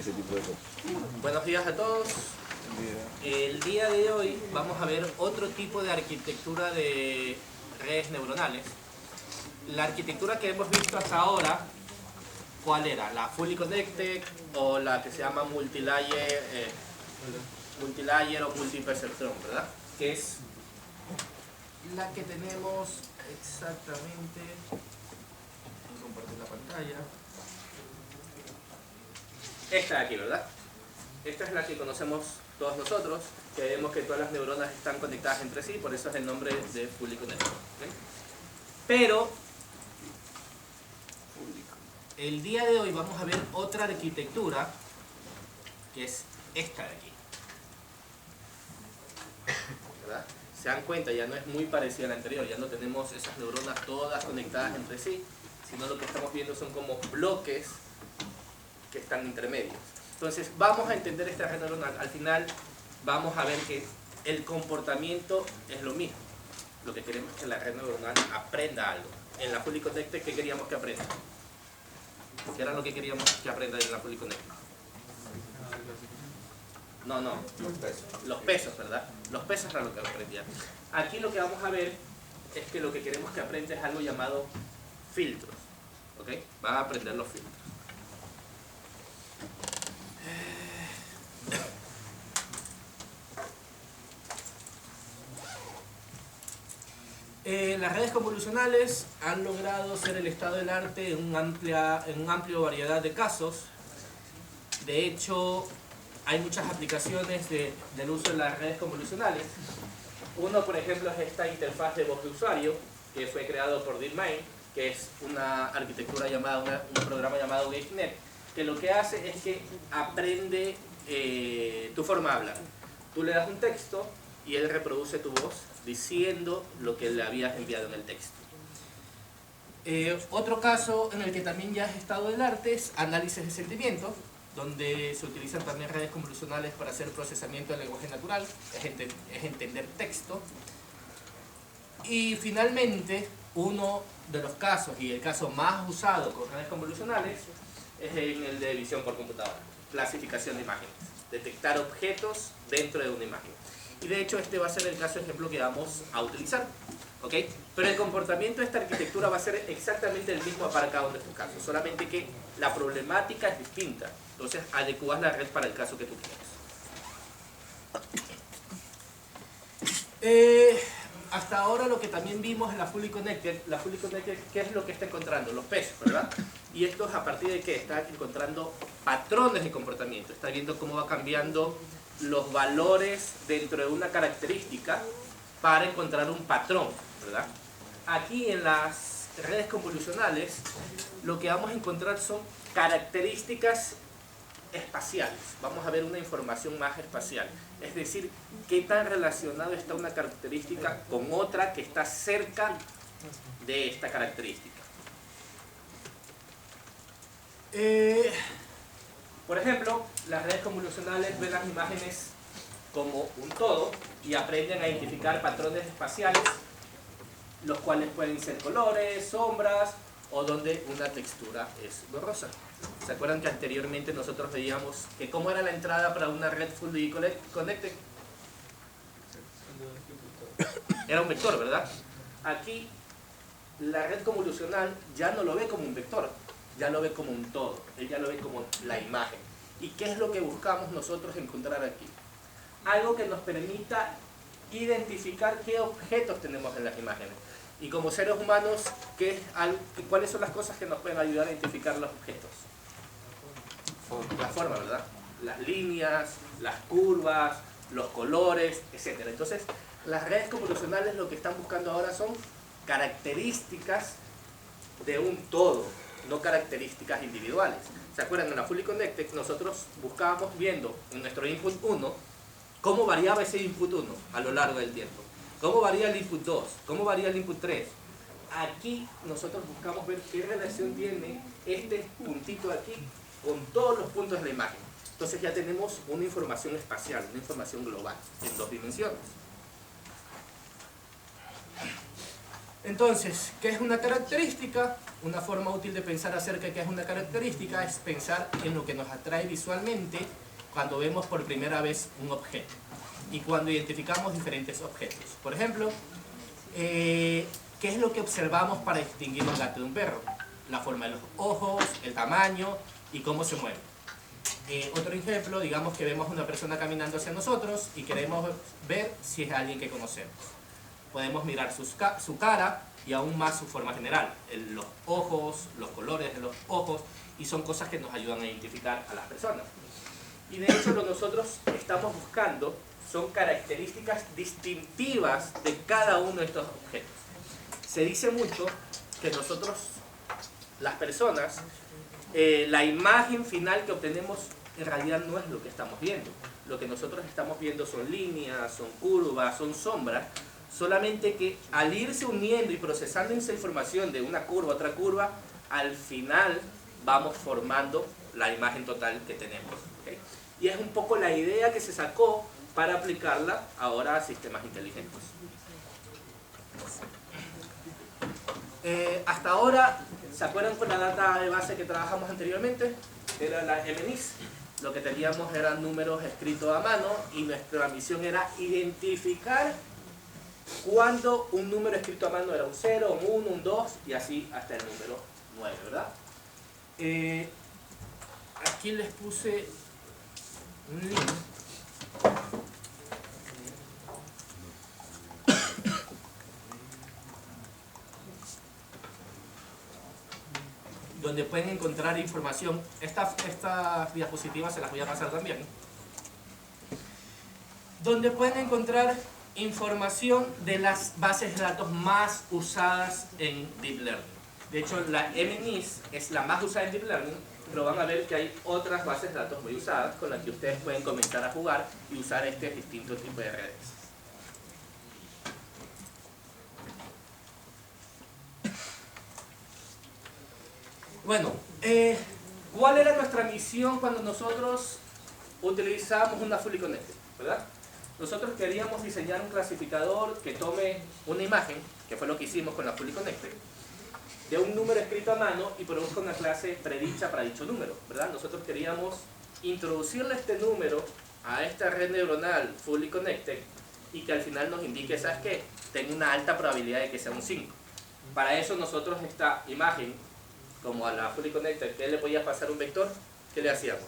ese tipo de cosas. Buenos días a todos. El día de hoy vamos a ver otro tipo de arquitectura de redes neuronales. La arquitectura que hemos visto hasta ahora, ¿cuál era? La Fully Connected o la que se llama multilayer o multiperceptron, ¿verdad? Que es la que tenemos exactamente. Voy a compartir la pantalla. Esta de aquí, ¿verdad? Esta es la que conocemos todos nosotros, que vemos que todas las neuronas están conectadas entre sí, por eso es el nombre de Fully Connected. ¿Okay? Pero el día de hoy vamos a ver otra arquitectura, que es esta de aquí. ¿Verdad? Se dan cuenta, ya no es muy parecida a la anterior, ya no tenemos esas neuronas todas conectadas entre sí, sino lo que estamos viendo son como bloques que están intermedios. Entonces vamos a entender esta red neuronal. Al final vamos a ver que el comportamiento es lo mismo. Lo que queremos es que la red neuronal aprenda algo. En la Fully Connected, ¿qué queríamos que aprenda? ¿Qué era lo que queríamos que aprenda en la Fully Connected? No, los pesos, ¿verdad? Los pesos eran lo que aprendía. Aquí lo que vamos a ver es que lo que queremos que aprenda es algo llamado filtros. ¿Ok? Va a aprender los filtros. Las redes convolucionales han logrado ser el estado del arte en una amplia variedad de casos. De hecho, hay muchas aplicaciones del uso de las redes convolucionales. Uno, por ejemplo, es esta interfaz de voz de usuario, que fue creado por DeepMind, que es una arquitectura llamada, un programa llamado GateNet, que lo que hace es que aprende tu forma de hablar. Tú le das un texto y él reproduce tu voz diciendo lo que le habías enviado en el texto. Otro caso en el que también ya es estado del arte es análisis de sentimientos, donde se utilizan también redes convolucionales para hacer procesamiento del lenguaje natural, es entender texto. Y finalmente, uno de los casos, y el caso más usado con redes convolucionales, es en el de visión por computadora, clasificación de imágenes, detectar objetos dentro de una imagen. Y de hecho este va a ser el caso ejemplo que vamos a utilizar. ¿Okay? Pero el comportamiento de esta arquitectura va a ser exactamente el mismo para cada uno de estos casos, solamente que la problemática es distinta. Entonces adecuas la red para el caso que tú quieras. Hasta ahora lo que también vimos en la Fully Connected, ¿qué es lo que está encontrando? Los pesos, ¿verdad? Y esto es a partir de que está encontrando patrones de comportamiento, está viendo cómo va cambiando los valores dentro de una característica para encontrar un patrón, ¿verdad? Aquí en las redes convolucionales lo que vamos a encontrar son características espaciales. Vamos a ver una información más espacial, es decir, qué tan relacionado está una característica con otra que está cerca de esta característica. Por ejemplo, las redes convolucionales ven las imágenes como un todo y aprenden a identificar patrones espaciales, los cuales pueden ser colores, sombras o donde una textura es borrosa. ¿Se acuerdan que anteriormente nosotros veíamos que cómo era la entrada para una red Fully Connected? Era un vector, ¿verdad? Aquí la red convolucional ya no lo ve como un vector, ya lo ve como un todo, él ya lo ve como la imagen. ¿Y qué es lo que buscamos nosotros encontrar aquí? Algo que nos permita identificar qué objetos tenemos en las imágenes. Y como seres humanos, ¿cuáles son las cosas que nos pueden ayudar a identificar los objetos? La forma, ¿verdad? Las líneas, las curvas, los colores, etc. Entonces, las redes convolucionales lo que están buscando ahora son características de un todo, no características individuales. ¿Se acuerdan? En la Fully Connected nosotros buscábamos viendo en nuestro input 1 cómo variaba ese input 1 a lo largo del tiempo. ¿Cómo varía el input 2? ¿Cómo varía el input 3? Aquí nosotros buscamos ver qué relación tiene este puntito de aquí con todos los puntos de la imagen. Entonces ya tenemos una información espacial, una información global en 2 dimensiones. Entonces, ¿qué es una característica? Una forma útil de pensar acerca de qué es una característica es pensar en lo que nos atrae visualmente cuando vemos por primera vez un objeto y cuando identificamos diferentes objetos. Por ejemplo, ¿qué es lo que observamos para distinguir un gato de un perro? La forma de los ojos, el tamaño y cómo se mueve. Otro ejemplo, digamos que vemos a una persona caminando hacia nosotros y queremos ver si es alguien que conocemos. Podemos mirar su cara y aún más su forma general, los ojos, los colores de los ojos, y son cosas que nos ayudan a identificar a las personas. Y de hecho lo que nosotros estamos buscando son características distintivas de cada uno de estos objetos. Se dice mucho que nosotros, las personas, la imagen final que obtenemos en realidad no es lo que estamos viendo. Lo que nosotros estamos viendo son líneas, son curvas, son sombras, solamente que al irse uniendo y procesando esa información de una curva a otra curva, al final vamos formando la imagen total que tenemos. ¿Okay? Y es un poco la idea que se sacó para aplicarla ahora a sistemas inteligentes. Hasta ahora, ¿se acuerdan con la data de base que trabajamos anteriormente? Era la MNIS. Lo que teníamos eran números escritos a mano y nuestra misión era identificar cuando un número escrito a mano era un 0, un 1, un 2 y así hasta el número 9, ¿verdad? Aquí les puse un link donde pueden encontrar información. Estas diapositivas se las voy a pasar también. Donde pueden encontrar información de las bases de datos más usadas en Deep Learning. De hecho, la MNIS es la más usada en Deep Learning, pero van a ver que hay otras bases de datos muy usadas con las que ustedes pueden comenzar a jugar y usar este distinto tipo de redes. Bueno, ¿cuál era nuestra misión cuando nosotros utilizábamos una Fully Connected? ¿Verdad? Nosotros queríamos diseñar un clasificador que tome una imagen, que fue lo que hicimos con la Fully Connected, de un número escrito a mano y produzca una clase predicha para dicho número, ¿verdad? Nosotros queríamos introducirle este número a esta red neuronal Fully Connected y que al final nos indique, ¿sabes qué? Tengo una alta probabilidad de que sea un 5. Para eso nosotros esta imagen, como a la Fully Connected, ¿qué le podía pasar un vector? ¿Qué le hacíamos?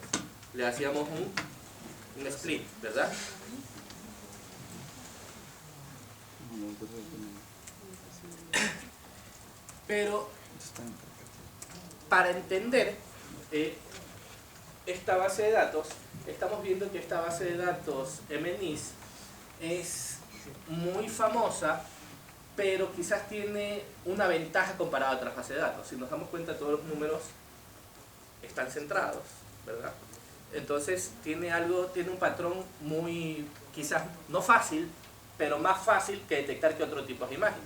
Le hacíamos un split, ¿verdad? Pero para entender esta base de datos, estamos viendo que esta base de datos MNIS es muy famosa, pero quizás tiene una ventaja comparada a otras bases de datos. Si nos damos cuenta, todos los números están centrados, ¿verdad? Entonces tiene un patrón muy, quizás no fácil, pero más fácil que detectar que otro tipo de imágenes.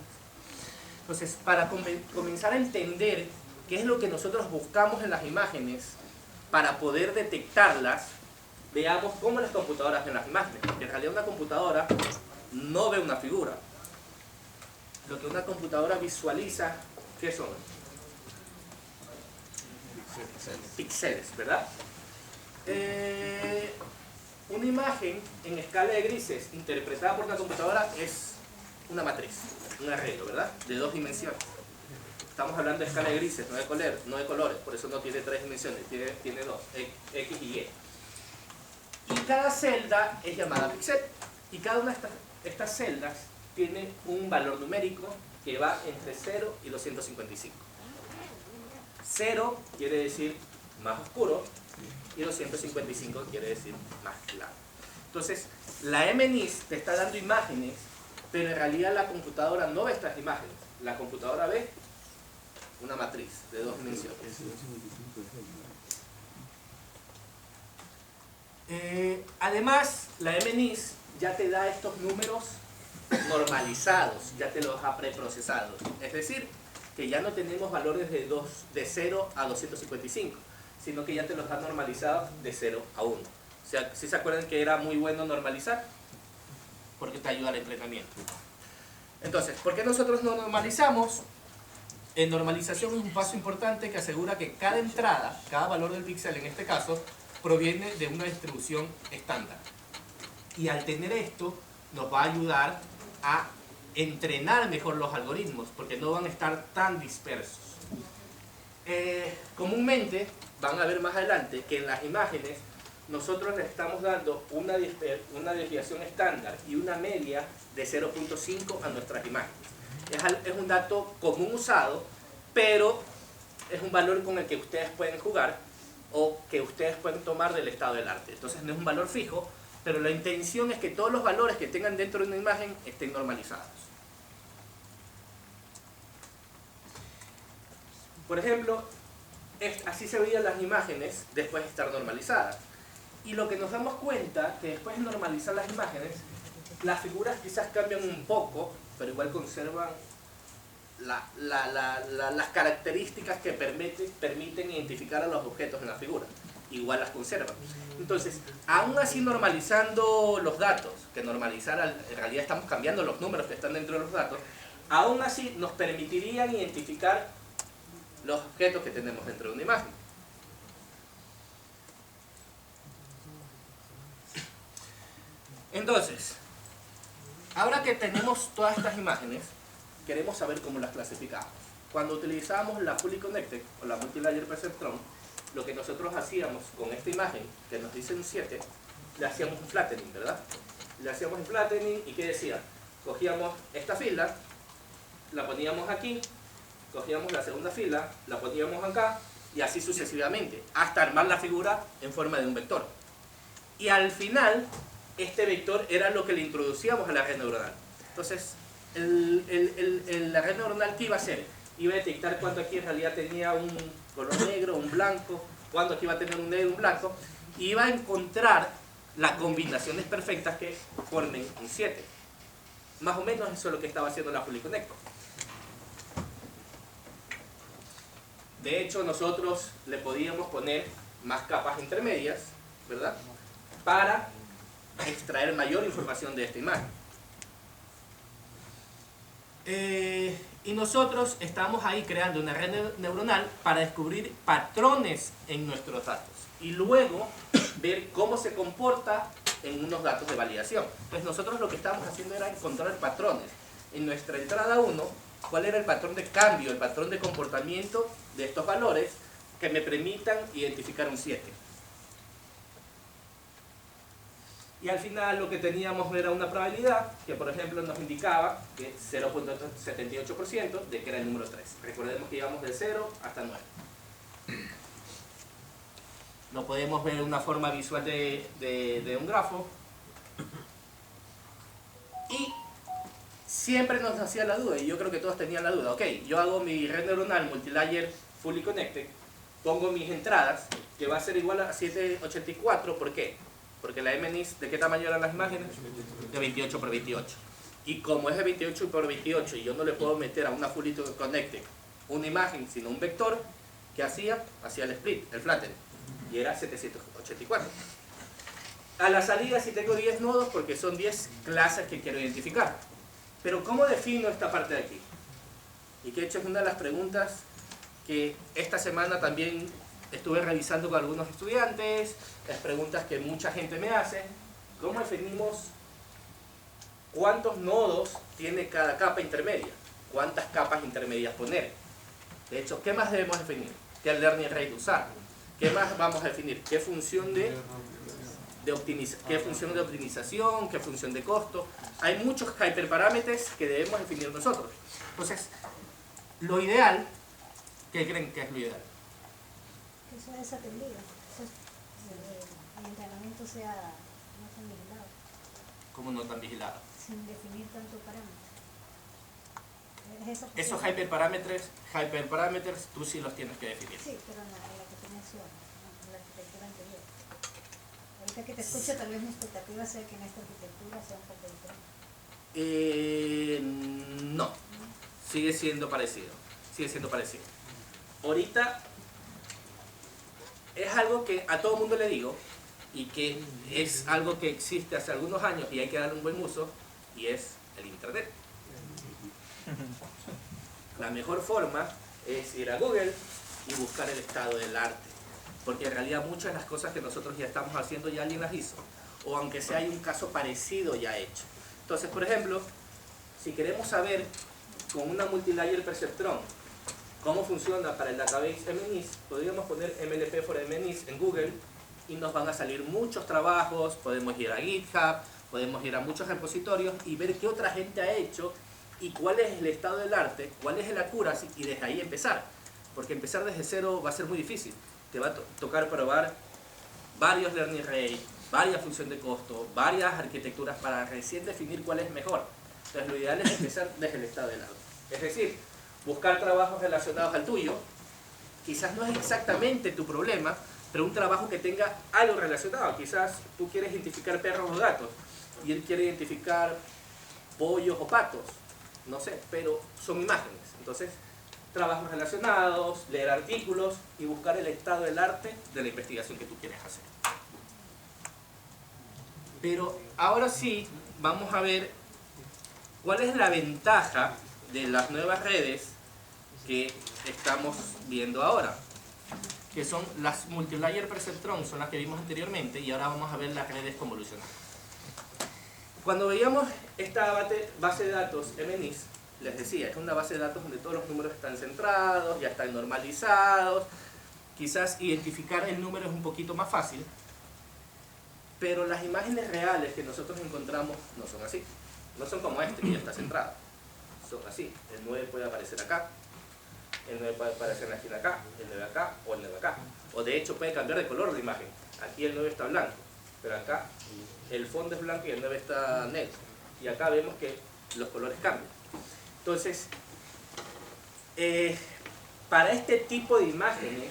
Entonces, para comenzar a entender qué es lo que nosotros buscamos en las imágenes para poder detectarlas, veamos cómo las computadoras ven las imágenes. Porque en realidad una computadora no ve una figura. Lo que una computadora visualiza, ¿qué son? Píxeles, ¿verdad? Una imagen en escala de grises interpretada por una computadora es una matriz, un arreglo, ¿verdad? De 2 dimensiones. Estamos hablando de escala de grises, no de colores, por eso no tiene 3 dimensiones, tiene 2, X y Y. Y cada celda es llamada píxel, y cada una de estas celdas tiene un valor numérico que va entre 0 y 255. 0 quiere decir más oscuro y 255 quiere decir más claro. Entonces, la MNIS te está dando imágenes, pero en realidad la computadora no ve estas imágenes. La computadora ve una matriz de 2 dimensiones. Además, la MNIS ya te da estos números normalizados, ya te los ha preprocesado. Es decir, que ya no tenemos valores de 0 a 255, sino que ya te los ha normalizado de 0 a 1. O sea, ¿sí se acuerdan que era muy bueno normalizar? Porque te ayuda al entrenamiento. Entonces, ¿por qué nosotros no normalizamos? En normalización es un paso importante que asegura que cada entrada, cada valor del píxel en este caso, proviene de una distribución estándar. Y al tener esto, nos va a ayudar a entrenar mejor los algoritmos, porque no van a estar tan dispersos. Comúnmente, van a ver más adelante que en las imágenes, nosotros le estamos dando una desviación estándar y una media de 0.5 a nuestras imágenes. Es un dato común usado, pero es un valor con el que ustedes pueden jugar o que ustedes pueden tomar del estado del arte. Entonces no es un valor fijo, pero la intención es que todos los valores que tengan dentro de una imagen estén normalizados. Por ejemplo, así se veían las imágenes después de estar normalizadas. Y lo que nos damos cuenta que después de normalizar las imágenes, las figuras quizás cambian un poco, pero igual conservan las características que permiten identificar a los objetos en la figura. Igual las conservan. Entonces, aún así normalizando los datos, que normalizar en realidad estamos cambiando los números que están dentro de los datos, aún así nos permitirían identificar los objetos que tenemos dentro de una imagen. Entonces, ahora que tenemos todas estas imágenes, queremos saber cómo las clasificamos. Cuando utilizábamos la Fully Connected o la Multilayer Perceptron, lo que nosotros hacíamos con esta imagen, que nos dice un 7, le hacíamos un flattening, ¿verdad? Le hacíamos un flattening y ¿qué decía? Cogíamos esta fila, la poníamos aquí, cogíamos la segunda fila, la poníamos acá y así sucesivamente, hasta armar la figura en forma de un vector. Y al final, este vector era lo que le introducíamos a la red neuronal. Entonces, la red neuronal, ¿qué iba a hacer? Iba a detectar cuánto aquí en realidad tenía un color negro, un blanco, cuánto aquí iba a tener un negro, un blanco, y iba a encontrar las combinaciones perfectas que formen un 7. Más o menos eso es lo que estaba haciendo la Fully Connected. De hecho, nosotros le podíamos poner más capas intermedias, ¿verdad? Para extraer mayor información de esta imagen. Y nosotros estamos ahí creando una red neuronal para descubrir patrones en nuestros datos y luego ver cómo se comporta en unos datos de validación. Entonces nosotros lo que estábamos haciendo era encontrar patrones. En nuestra entrada 1, ¿cuál era el patrón de cambio, el patrón de comportamiento de estos valores que me permitan identificar un 7? Y al final lo que teníamos era una probabilidad que, por ejemplo, nos indicaba que 0.78% de que era el número 3. Recordemos que íbamos de 0 hasta 9. Lo podemos ver en una forma visual de un grafo. Y siempre nos hacía la duda, y yo creo que todos tenían la duda. Ok, yo hago mi red neuronal multilayer fully connected, pongo mis entradas, que va a ser igual a 784, ¿por qué? Porque la MNIST, ¿de qué tamaño eran las imágenes? De 28 por 28. Y como es de 28 por 28 y yo no le puedo meter a una Fully Connected una imagen, sino un vector, ¿qué hacía? Hacía el split, el flatten. Y era 784. A la salida sí tengo 10 nodos porque son 10 clases que quiero identificar. Pero ¿cómo defino esta parte de aquí? Y que de hecho es una de las preguntas que esta semana también estuve revisando con algunos estudiantes, las preguntas que mucha gente me hace. ¿Cómo definimos cuántos nodos tiene cada capa intermedia? ¿Cuántas capas intermedias poner? De hecho, ¿qué más debemos definir? ¿Qué learning rate usar? ¿Qué más vamos a definir? ¿Qué función de optimización? ¿Qué función de costo? Hay muchos hyperparámetros que debemos definir nosotros. Entonces, lo ideal, ¿qué creen que es lo ideal? Que eso es atendido, el entrenamiento sea no tan vigilado. ¿Cómo no tan vigilado? Sin definir tantos parámetros. Esos hyperparámetros tú sí los tienes que definir. Sí, pero en la que tú mencionas, en la arquitectura anterior. Ahorita que te escucho, tal vez mi expectativa sea que en esta arquitectura sea un poco diferente. No, sigue siendo parecido. Sigue siendo parecido. Ahorita es algo que a todo mundo le digo y que es algo que existe hace algunos años y hay que darle un buen uso, y es el internet. La mejor forma es ir a Google y buscar el estado del arte, porque en realidad muchas de las cosas que nosotros ya estamos haciendo ya alguien las hizo, o aunque sea hay un caso parecido ya hecho. Entonces, por ejemplo, si queremos saber con una multilayer perceptron cómo funciona para el database MNIST, podríamos poner MLP for MNIST en Google y nos van a salir muchos trabajos, podemos ir a GitHub, podemos ir a muchos repositorios y ver qué otra gente ha hecho y cuál es el estado del arte, cuál es el accuracy, y desde ahí empezar. Porque empezar desde cero va a ser muy difícil. Te va a tocar probar varios learning rates, varias funciones de costo, varias arquitecturas para recién definir cuál es mejor. Entonces lo ideal es empezar desde el estado del arte. Es decir, buscar trabajos relacionados al tuyo. Quizás no es exactamente tu problema, pero un trabajo que tenga algo relacionado. Quizás tú quieres identificar perros o gatos y él quiere identificar pollos o patos. No sé, pero son imágenes. Entonces, trabajos relacionados, leer artículos y buscar el estado del arte de la investigación que tú quieres hacer. Pero ahora sí, vamos a ver cuál es la ventaja de las nuevas redes que estamos viendo ahora, que son las multilayer perceptron, son las que vimos anteriormente, y ahora vamos a ver las redes convolucionales. Cuando veíamos esta base de datos MNIST, les decía, es una base de datos donde todos los números están centrados, ya están normalizados, quizás identificar el número es un poquito más fácil, pero las imágenes reales que nosotros encontramos no son así, no son como este que ya está centrado, son así. El 9 puede aparecer acá, el 9 puede aparecer en la esquina acá, el 9 acá o el 9 acá, o de hecho puede cambiar de color de imagen. Aquí el 9 está blanco, pero acá el fondo es blanco y el 9 está negro, y acá vemos que los colores cambian. Entonces, para este tipo de imágenes,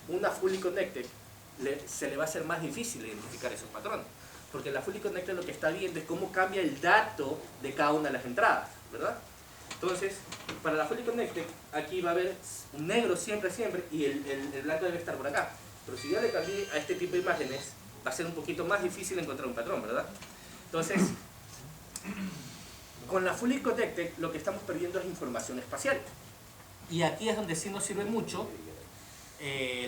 una Fully Connected se le va a hacer más difícil identificar esos patrones, porque la Fully Connected lo que está viendo es cómo cambia el dato de cada una de las entradas, ¿verdad? Entonces, para la Fully Connected, aquí va a haber un negro siempre, y el blanco debe estar por acá. Pero si yo le cambié a este tipo de imágenes, va a ser un poquito más difícil encontrar un patrón, ¿verdad? Entonces, con la Fully Connected lo que estamos perdiendo es información espacial. Y aquí es donde sí nos sirve mucho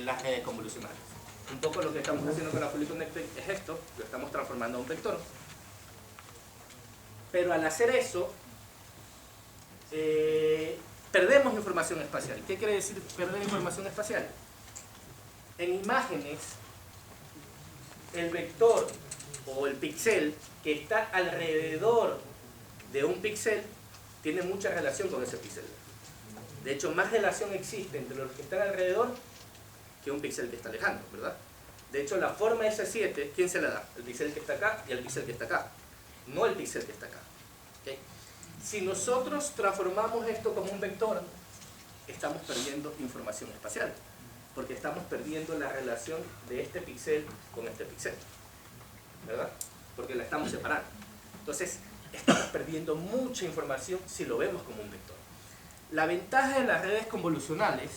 las redes convolucionales. Un poco lo que estamos haciendo con la Fully Connected es esto, lo estamos transformando a un vector. Pero al hacer eso, perdemos información espacial. ¿Qué quiere decir perder información espacial? En imágenes, el vector o el píxel que está alrededor de un píxel tiene mucha relación con ese píxel. De hecho, más relación existe entre los que están alrededor que un píxel que está lejano, ¿verdad? De hecho, la forma S7, ¿quién se la da? El píxel que está acá y el píxel que está acá, no el píxel que está acá. ¿Okay? Si nosotros transformamos esto como un vector, estamos perdiendo información espacial, porque estamos perdiendo la relación de este píxel con este píxel, ¿verdad? Porque la estamos separando. Entonces, estamos perdiendo mucha información si lo vemos como un vector. La ventaja de las redes convolucionales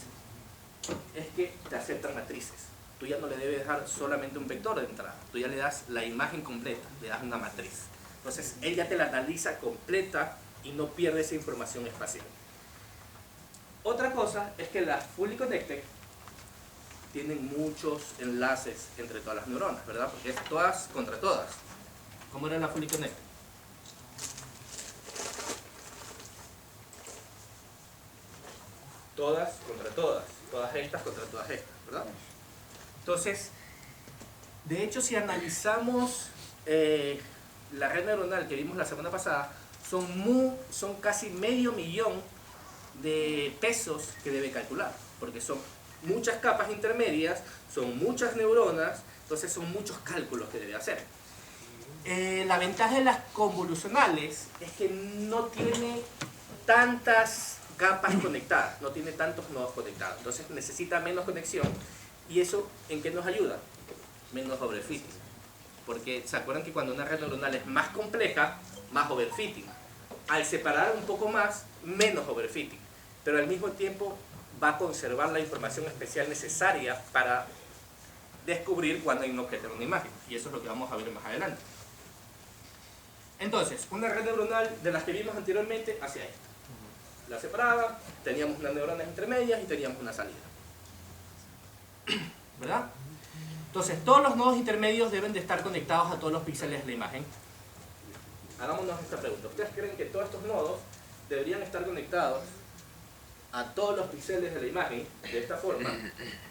es que te aceptan matrices. Tú ya no le debes dejar solamente un vector de entrada, tú ya le das la imagen completa, le das una matriz. Entonces, él ya te la analiza completa y no pierde esa información espacial. Otra cosa es que las Fully Connected tienen muchos enlaces entre todas las neuronas, ¿verdad? Porque es todas contra todas. ¿Cómo era la Fully Connected? Todas contra todas contra todas estas, ¿verdad? Entonces, de hecho, si analizamos la red neuronal que vimos la semana pasada, son casi 500.000 de pesos que debe calcular, porque son muchas capas intermedias, son muchas neuronas, entonces son muchos cálculos que debe hacer. La ventaja de las convolucionales es que no tiene tantas capas conectadas, no tiene tantos nodos conectados, entonces necesita menos conexión. ¿Y eso en qué nos ayuda? Menos overfitting, porque se acuerdan que cuando una red neuronal es más compleja, más overfitting. Al separar un poco más, menos overfitting, pero al mismo tiempo va a conservar la información especial necesaria para descubrir cuando hay un objeto en una imagen, y eso es lo que vamos a ver más adelante. Entonces, una red neuronal de las que vimos anteriormente hacia esta. la separaba, teníamos unas neuronas intermedias y teníamos una salida. ¿Verdad? Entonces, todos los nodos intermedios deben de estar conectados a todos los píxeles de la imagen. Hagámonos esta pregunta. ¿Ustedes creen que todos estos nodos deberían estar conectados a todos los píxeles de la imagen de esta forma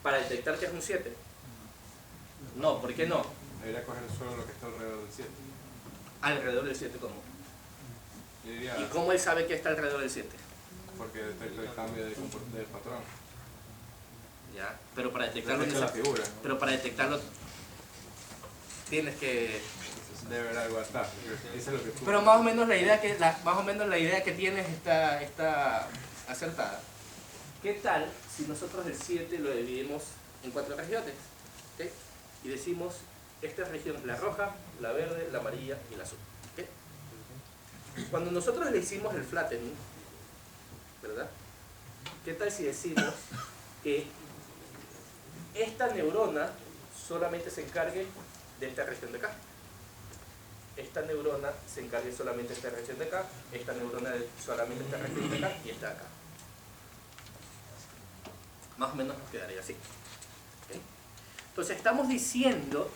para detectar que es un 7? No, ¿por qué no? Debería coger solo lo que está alrededor del 7. Alrededor del 7, ¿cómo? Yo diría, ¿Y cómo él sabe que está alrededor del 7? porque detecta el cambio de patrón. ¿Ya? Pero para detectarlo, Detecta la figura. pero para detectarlo tienes que... Debe haber algo atrás. Eso es lo que tú... Pero más o menos la idea que tienes está acertada. ¿Qué tal si nosotros el 7 lo dividimos en 4 regiones? ¿Okay? Y decimos, esta región es la roja, la verde, la amarilla y la azul. ¿Okay? Cuando nosotros le hicimos el flattening, ¿verdad? ¿Qué tal si decimos que esta neurona solamente se encargue de esta región de acá? Esta neurona se encargue solamente de esta región de acá, esta neurona solamente de esta región de acá y esta de acá. Más o menos nos quedaría así. ¿Okay? Entonces estamos diciendo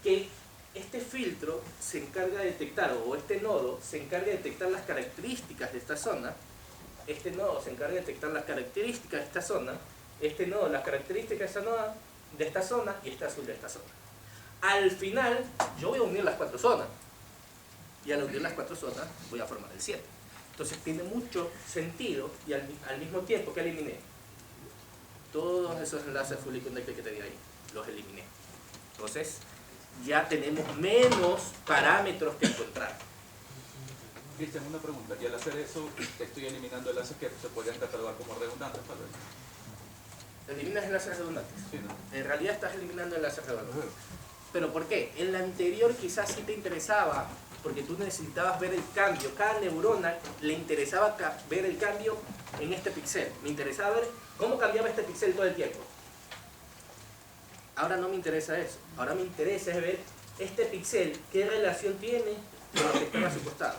que este filtro se encarga de detectar, o este nodo se encarga de detectar las características de esta zona, este nodo se encarga de detectar las características de esta zona, este nodo las características de esta zona y este azul de esta zona. Al final yo voy a unir las 4 zonas y al unir las 4 zonas voy a formar el 7. Entonces tiene mucho sentido y al mismo tiempo que eliminé todos esos enlaces fully connected que tenía ahí, los eliminé. Entonces ya tenemos menos parámetros que encontrar. Cristian, una pregunta. Y al hacer eso, estoy eliminando enlaces que se podrían catalogar como redundantes, tal vez. Eliminas enlaces redundantes. Sí, ¿no? En realidad estás eliminando enlaces redundantes. ¿Pero por qué? En la anterior quizás sí te interesaba, porque tú necesitabas ver el cambio. Cada neurona le interesaba ver el cambio en este píxel. Me interesaba ver cómo cambiaba este píxel todo el tiempo. Ahora no me interesa eso. Ahora me interesa es ver este píxel, qué relación tiene con los que están a su costado.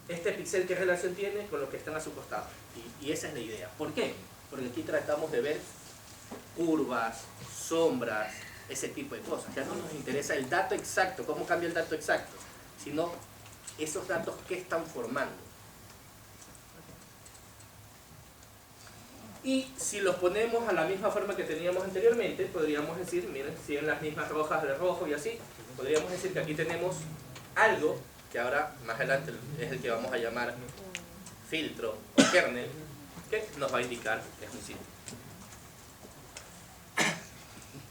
Este píxel, qué relación tiene con los que están a su costado. Y esa es la idea. ¿Por qué? Porque aquí tratamos de ver curvas, sombras, ese tipo de cosas. Ya no nos interesa el dato exacto, cómo cambia el dato exacto, sino esos datos que están formando. Y si los ponemos a la misma forma que teníamos anteriormente, podríamos decir, miren, siguen las mismas rojas de rojo y así, podríamos decir que aquí tenemos algo, que ahora más adelante es el que vamos a llamar filtro o kernel, que nos va a indicar que es un sitio.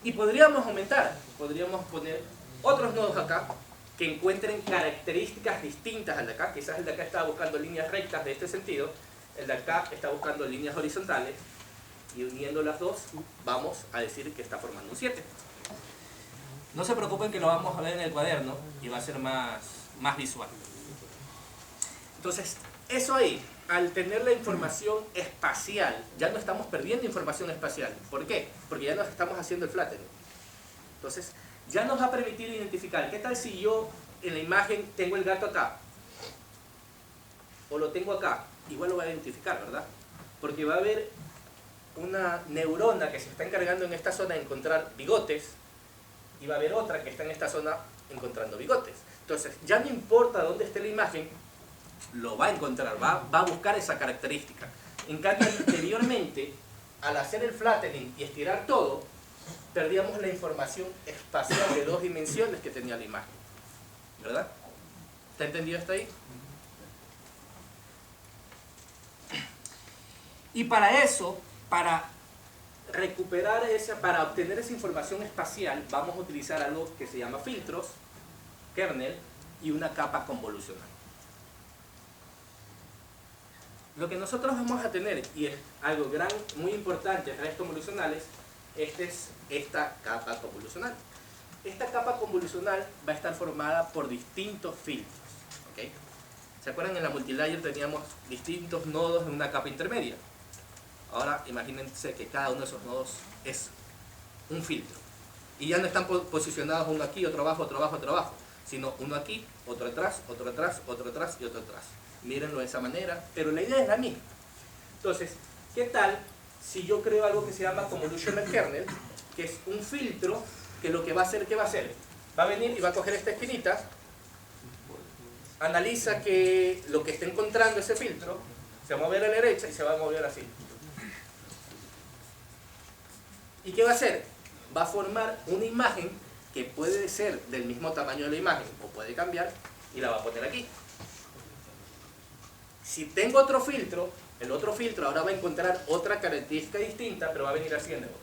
Y podríamos aumentar, podríamos poner otros nodos acá que encuentren características distintas al de acá. Quizás el de acá estaba buscando líneas rectas de este sentido, el de acá está buscando líneas horizontales, y uniendo las dos vamos a decir que está formando un 7. No se preocupen que lo vamos a ver en el cuaderno y va a ser más visual. Entonces, eso ahí, al tener la información espacial, ya no estamos perdiendo información espacial. ¿Por qué? Porque ya nos estamos haciendo el flattening. Entonces, ya nos va a permitir identificar, ¿qué tal si yo en la imagen tengo el gato acá? O lo tengo acá, igual lo voy a identificar, ¿verdad? Porque va a haber una neurona que se está encargando en esta zona de encontrar bigotes, y va a haber otra que está en esta zona encontrando bigotes. Entonces, ya no importa dónde esté la imagen, lo va a encontrar, va a buscar esa característica. En cambio, anteriormente, al hacer el flattening y estirar todo, perdíamos la información espacial de 2 dimensiones que tenía la imagen. ¿Verdad? ¿Está entendido hasta ahí? Y para eso, para recuperar para obtener esa información espacial, vamos a utilizar algo que se llama filtros, kernel y una capa convolucional. Lo que nosotros vamos a tener, y es algo muy importante en redes convolucionales, es esta capa convolucional. Esta capa convolucional va a estar formada por distintos filtros. ¿Okay? ¿Se acuerdan? En la multilayer teníamos distintos nodos en una capa intermedia. Ahora imagínense que cada uno de esos nodos es un filtro. Y ya no están posicionados uno aquí, otro abajo, otro abajo, otro abajo, sino uno aquí, otro atrás, otro atrás, otro atrás y otro atrás. Mírenlo de esa manera, pero la idea es la misma. Entonces, ¿qué tal si yo creo algo que se llama convolutional kernel, que es un filtro que lo que va a hacer, ¿qué va a hacer? Va a venir y va a coger esta esquinita, analiza que lo que está encontrando ese filtro, se va a mover a la derecha y se va a mover así. ¿Y qué va a hacer? Va a formar una imagen que puede ser del mismo tamaño de la imagen o puede cambiar y la va a poner aquí. Si tengo otro filtro, el otro filtro ahora va a encontrar otra característica distinta, pero va a venir así de nuevo.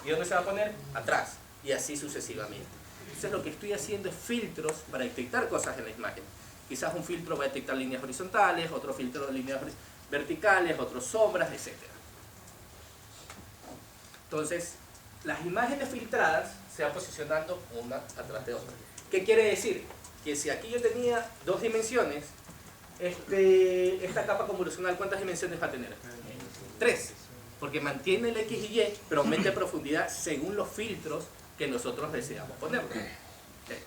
¿Y dónde se va a poner? Atrás. Y así sucesivamente. Entonces lo que estoy haciendo es filtros para detectar cosas en la imagen. Quizás un filtro va a detectar líneas horizontales, otro filtro líneas verticales, otros sombras, etc. Entonces, las imágenes filtradas se van posicionando una atrás de otra. ¿Qué quiere decir? Que si aquí yo tenía 2 dimensiones, esta capa convolucional, ¿cuántas dimensiones va a tener? 3, porque mantiene el X y Y, pero aumenta de profundidad según los filtros que nosotros deseamos poner. Okay.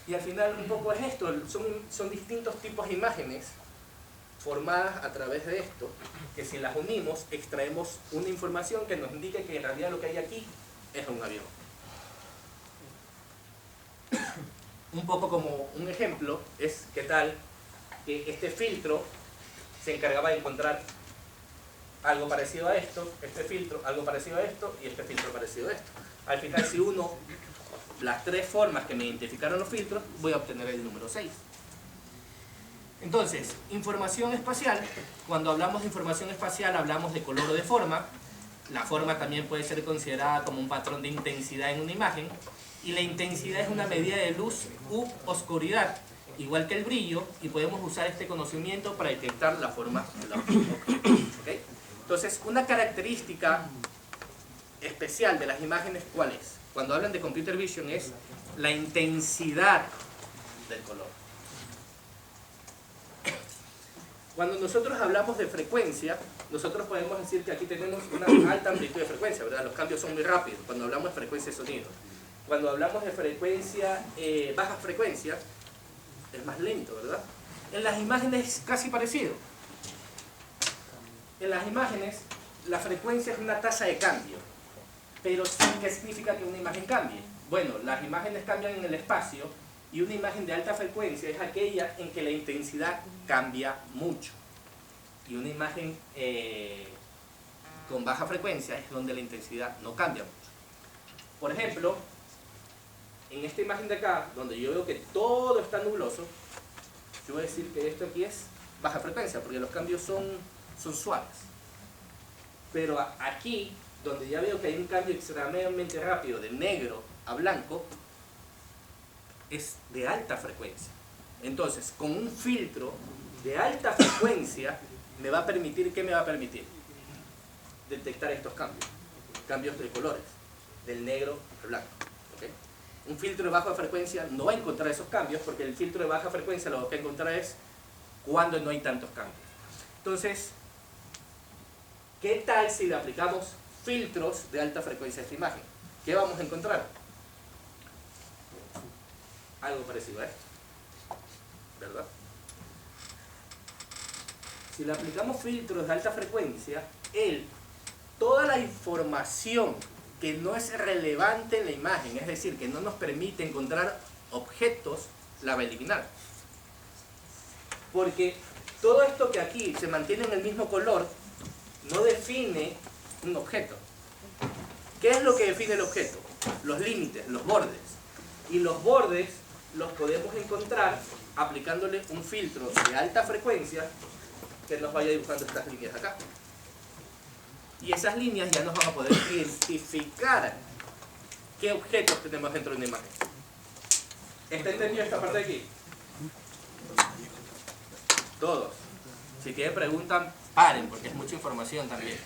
Y al final un poco es esto, son distintos tipos de imágenes formadas a través de esto, que si las unimos extraemos una información que nos indique que en realidad lo que hay aquí es un avión. Un poco como un ejemplo es qué tal que este filtro se encargaba de encontrar algo parecido a esto, este filtro algo parecido a esto y este filtro parecido a esto. Al final si uno las 3 formas que me identificaron los filtros, voy a obtener el número 6. Entonces, información espacial, cuando hablamos de información espacial hablamos de color o de forma. La forma también puede ser considerada como un patrón de intensidad en una imagen, y la intensidad es una medida de luz u oscuridad, igual que el brillo, y podemos usar este conocimiento para detectar la forma de la ¿okay? Entonces, una característica especial de las imágenes, ¿cuál es? Cuando hablan de computer vision es la intensidad del color. Cuando nosotros hablamos de frecuencia, nosotros podemos decir que aquí tenemos una alta amplitud de frecuencia, ¿verdad? Los cambios son muy rápidos cuando hablamos de frecuencia de sonido. Cuando hablamos de frecuencia, baja frecuencia, es más lento, ¿verdad? En las imágenes es casi parecido. En las imágenes, la frecuencia es una tasa de cambio. Pero ¿qué significa que una imagen cambie? Bueno, las imágenes cambian en el espacio, y una imagen de alta frecuencia es aquella en que la intensidad cambia mucho. Y una imagen con baja frecuencia es donde la intensidad no cambia mucho. Por ejemplo, en esta imagen de acá, donde yo veo que todo está nubloso, yo voy a decir que esto aquí es baja frecuencia, porque los cambios son suaves. Pero aquí, donde ya veo que hay un cambio extremadamente rápido de negro a blanco, es de alta frecuencia. Entonces, con un filtro de alta frecuencia, me va a permitir, ¿qué me va a permitir? Detectar estos cambios de colores, del negro al blanco. ¿Okay? Un filtro de baja frecuencia no va a encontrar esos cambios, porque el filtro de baja frecuencia lo que va a encontrar es cuando no hay tantos cambios. Entonces, ¿qué tal si le aplicamos filtros de alta frecuencia a esta imagen? ¿Qué vamos a encontrar? Algo parecido a esto, ¿verdad? Si le aplicamos filtros de alta frecuencia, toda la información que no es relevante en la imagen, es decir, que no nos permite encontrar objetos, la va a eliminar. Porque todo esto que aquí se mantiene en el mismo color, no define un objeto. ¿Qué es lo que define el objeto? Los límites, los bordes. Y los bordes los podemos encontrar aplicándole un filtro de alta frecuencia que nos vaya dibujando estas líneas acá. Y esas líneas ya nos van a poder identificar qué objetos tenemos dentro de una imagen. ¿Está entendido esta parte de aquí? Todos. Si tienen preguntas, paren, porque es mucha información también.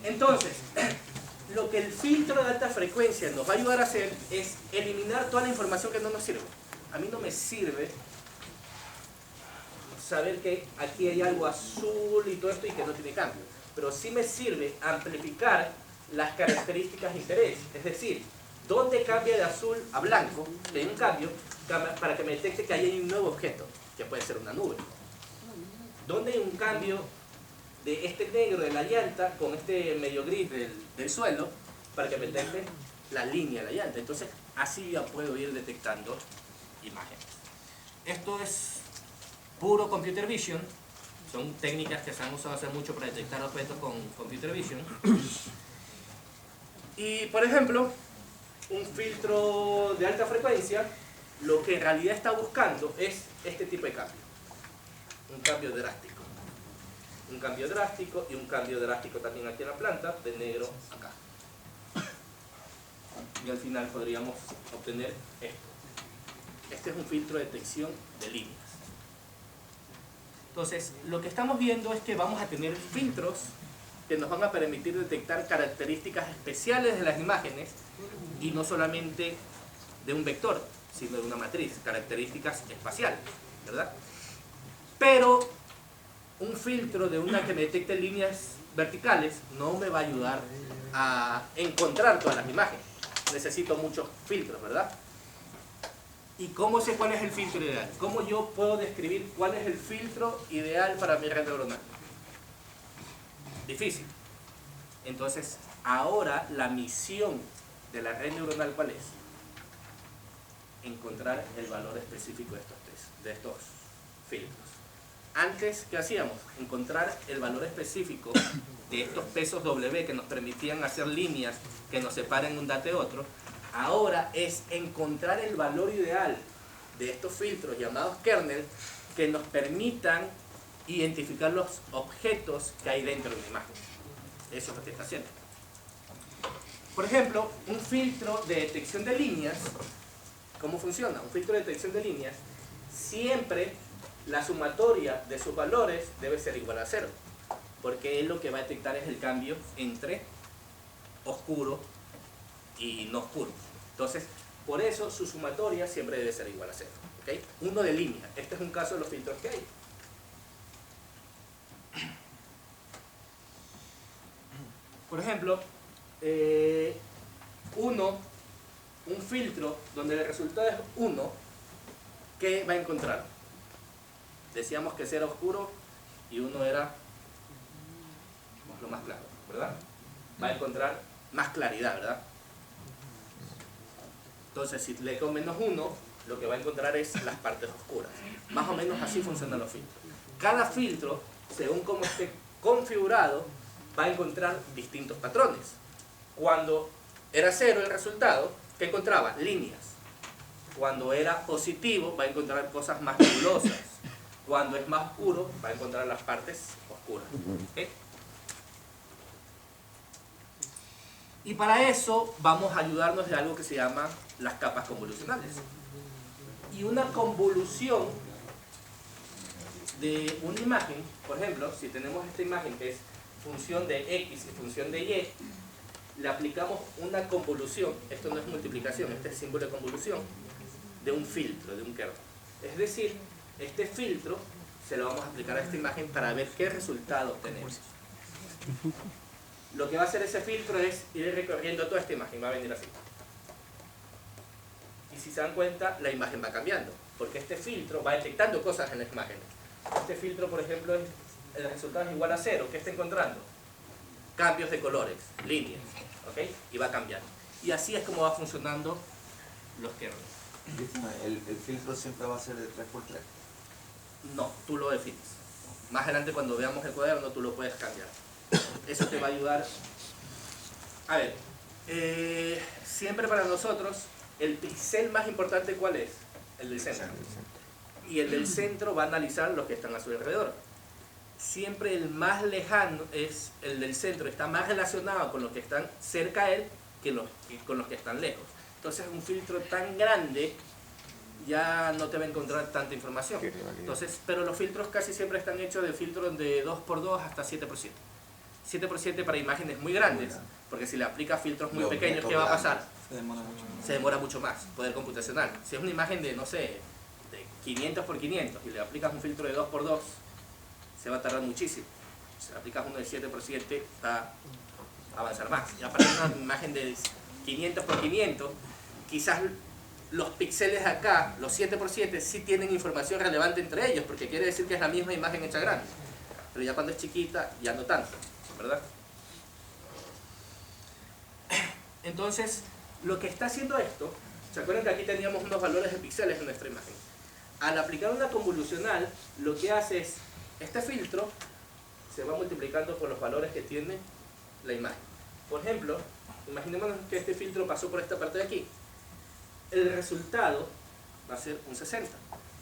Entonces, lo que el filtro de alta frecuencia nos va a ayudar a hacer es eliminar toda la información que no nos sirve. A mí no me sirve saber que aquí hay algo azul y todo esto y que no tiene cambio. Pero sí me sirve amplificar las características de interés. Es decir, ¿Dónde cambia de azul a blanco? Que hay un cambio para que me detecte que ahí hay un nuevo objeto, que puede ser una nube. ¿Dónde hay un cambio de este negro de la llanta con este medio gris del suelo para que me detecte la línea de la llanta? Entonces, así ya puedo ir detectando imágenes. Esto es puro computer vision. Son técnicas que se han usado hace mucho para detectar objetos con computer vision. Y, por ejemplo, un filtro de alta frecuencia, lo que en realidad está buscando es este tipo de cambio. Un cambio drástico. Un cambio drástico y un cambio drástico también aquí en la planta, de negro acá. Y al final podríamos obtener esto. Este es un filtro de detección de líneas. Entonces, lo que estamos viendo es que vamos a tener filtros que nos van a permitir detectar características especiales de las imágenes y no solamente de un vector, sino de una matriz, características espaciales, ¿verdad? Pero un filtro de una que me detecte líneas verticales no me va a ayudar a encontrar todas las imágenes. Necesito muchos filtros, ¿verdad? ¿Y cómo sé cuál es el filtro ideal? ¿Cómo yo puedo describir cuál es el filtro ideal para mi red neuronal? Difícil. Entonces, ahora la misión de la red neuronal, ¿cuál es? Encontrar el valor específico de estos filtros. Antes, ¿qué hacíamos? Encontrar el valor específico de estos pesos W que nos permitían hacer líneas que nos separen un dato de otro. Ahora es encontrar el valor ideal de estos filtros llamados kernel que nos permitan identificar los objetos que hay dentro de una imagen. Eso es lo que está haciendo. Por ejemplo, un filtro de detección de líneas, ¿cómo funciona? Un filtro de detección de líneas, siempre la sumatoria de sus valores debe ser igual a 0, porque él lo que va a detectar es el cambio entre oscuro y no oscuro. Entonces, por eso su sumatoria siempre debe ser igual a 0. ¿Okay? Uno de línea. Este es un caso de los filtros que hay. Por ejemplo, un filtro donde el resultado es 1, ¿qué va a encontrar? Decíamos que 0 era oscuro y 1 era lo más claro, ¿verdad? Va a encontrar más claridad, ¿verdad? Entonces, si le con -1, lo que va a encontrar es las partes oscuras. Más o menos así funcionan los filtros. Cada filtro, según cómo esté configurado, va a encontrar distintos patrones. Cuando era 0 el resultado, ¿qué encontraba? Líneas. Cuando era positivo, va a encontrar cosas más nebulosas. Cuando es más oscuro, va a encontrar las partes oscuras. ¿Okay? Y para eso vamos a ayudarnos de algo que se llama las capas convolucionales. Y una convolución de una imagen, por ejemplo, si tenemos esta imagen que es función de X y función de Y, le aplicamos una convolución, esto no es multiplicación, este es símbolo de convolución, de un filtro, de un kernel. Es decir, este filtro se lo vamos a aplicar a esta imagen para ver qué resultado obtenemos. Lo que va a hacer ese filtro es ir recorriendo toda esta imagen, va a venir así. Y si se dan cuenta, la imagen va cambiando, porque este filtro va detectando cosas en las imágenes. Este filtro, por ejemplo, el resultado es igual a 0. ¿Qué está encontrando? Cambios de colores, líneas, ¿ok? Y va cambiando. Y así es como va funcionando los kernels. ¿El filtro siempre va a ser de 3×3? No, tú lo defines. Más adelante cuando veamos el cuaderno tú lo puedes cambiar. Eso te va a ayudar. A ver, siempre para nosotros el píxel más importante, ¿cuál es? El del centro. Y el del centro va a analizar los que están a su alrededor. Siempre el más lejano es el del centro, está más relacionado con los que están cerca a él que con los que están lejos. Entonces un filtro tan grande ya no te va a encontrar tanta información. Entonces, pero los filtros casi siempre están hechos de filtros de 2×2 hasta 7×7. 7×7 para imágenes muy grandes, porque si le aplicas filtros muy pequeños, ¿qué va a pasar? Se demora mucho más, poder computacional. Si es una imagen de, no sé, de 500×500 y le aplicas un filtro de 2×2, se va a tardar muchísimo. Si le aplicas uno de 7×7, va a avanzar más. Ya para una imagen de 500 por 500, quizás los píxeles acá, los 7 por 7, sí tienen información relevante entre ellos, porque quiere decir que es la misma imagen hecha grande. Pero ya cuando es chiquita, ya no tanto, ¿verdad? Entonces, lo que está haciendo esto, ¿se acuerdan que aquí teníamos unos valores de píxeles en nuestra imagen? Al aplicar una convolucional, lo que hace es, este filtro se va multiplicando por los valores que tiene la imagen. Por ejemplo, imaginémonos que este filtro pasó por esta parte de aquí. El resultado va a ser un 60,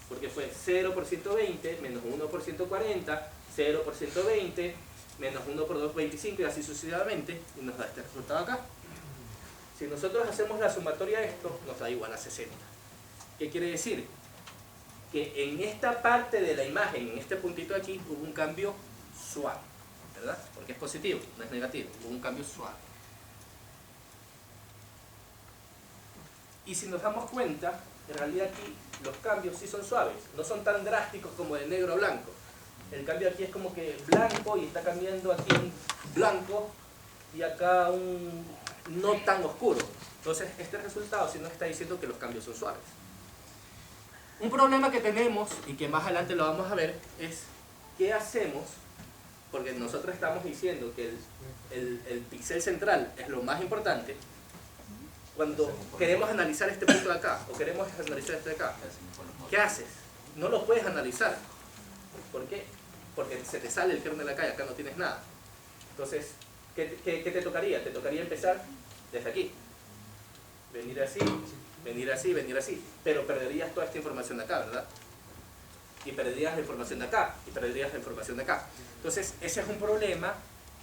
porque fue 0 por 120, menos 1 por 140, 0 por 120, menos 1 por 225 y así sucesivamente, y nos da este resultado acá. Si nosotros hacemos la sumatoria de esto, nos da igual a 60. ¿Qué quiere decir? Que en esta parte de la imagen, en este puntito de aquí, hubo un cambio suave, ¿verdad? Porque es positivo, no es negativo, hubo un cambio suave. Y si nos damos cuenta, en realidad aquí los cambios sí son suaves, no son tan drásticos como de negro a blanco. El cambio aquí es como que blanco y está cambiando aquí un blanco y acá un no tan oscuro. Entonces este resultado sí nos está diciendo que los cambios son suaves. Un problema que tenemos y que más adelante lo vamos a ver es qué hacemos, porque nosotros estamos diciendo que el píxel central es lo más importante. Cuando queremos analizar este punto de acá o queremos analizar este de acá, ¿qué haces? No lo puedes analizar. ¿Por qué? Porque se te sale el kernel acá y acá no tienes nada. Entonces, ¿qué te tocaría? Te tocaría empezar desde aquí. Venir así, venir así, venir así. Pero perderías toda esta información de acá, ¿verdad? Y perderías la información de acá, y perderías la información de acá. Entonces, ese es un problema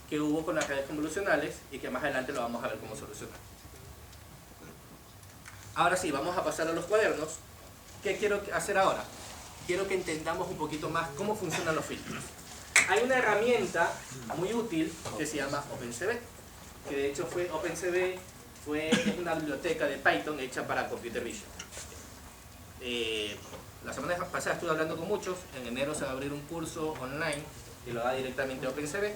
que hubo con las redes convolucionales y que más adelante lo vamos a ver cómo solucionar. Ahora sí, vamos a pasar a los cuadernos. ¿Qué quiero hacer ahora? Quiero que entendamos un poquito más cómo funcionan los filtros. Hay una herramienta muy útil que se llama OpenCV, que de hecho OpenCV es una biblioteca de Python hecha para Computer Vision. La semana pasada estuve hablando con muchos, en enero se va a abrir un curso online que lo da directamente OpenCV.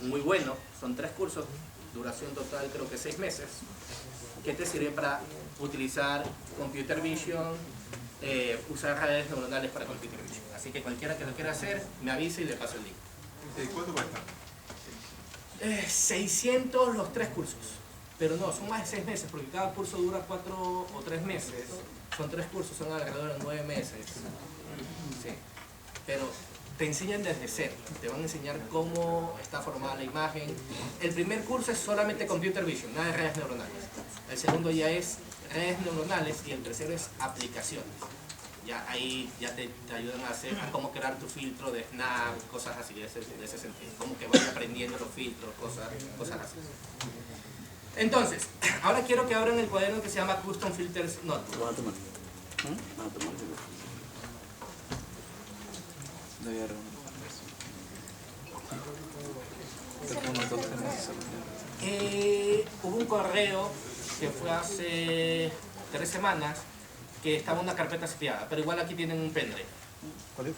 Muy bueno, son 3 cursos, duración total creo que 6 meses, que te sirve para utilizar Computer Vision, usar redes neuronales para Computer Vision. Así que cualquiera que lo quiera hacer, me avisa y le paso el link. ¿Cuánto cuesta? 600 los 3 cursos, pero no, son más de 6 meses, porque cada curso dura 4 o 3 meses. Son 3 cursos, son alrededor de 9 meses. Sí. Pero te enseñan desde cero, te van a enseñar cómo está formada la imagen. El primer curso es solamente Computer Vision, nada de redes neuronales. El segundo ya es redes neuronales y el tercero es aplicaciones. Ya ahí ya te ayudan a cómo crear tu filtro de Snap, cosas así de ese sentido. Como que vas aprendiendo los filtros, cosas así. Entonces, ahora quiero que abran el cuaderno que se llama Custom Filters Notebook. Hubo un correo que fue hace 3 semanas que estaba una carpeta seteada, pero igual aquí tienen un pendrive. ¿Cuál es?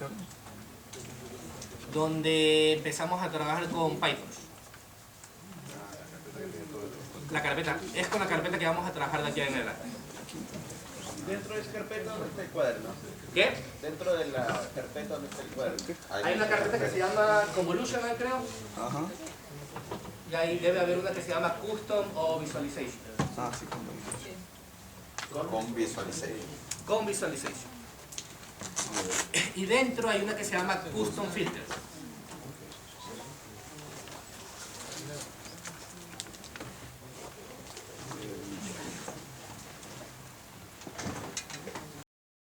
Donde empezamos a trabajar con Python. La carpeta, es con la carpeta que vamos a trabajar de aquí en adelante. Dentro de esa carpeta, ¿dónde está el cuaderno? ¿Qué? Dentro de la carpeta, ¿dónde está el cuaderno? Hay una carpeta que se llama Convolutional, creo. Ajá. Y ahí debe haber una que se llama Custom o Visualization. Ah, sí, con Visualization. Con Visualization. Y dentro hay una que se llama Custom Filters.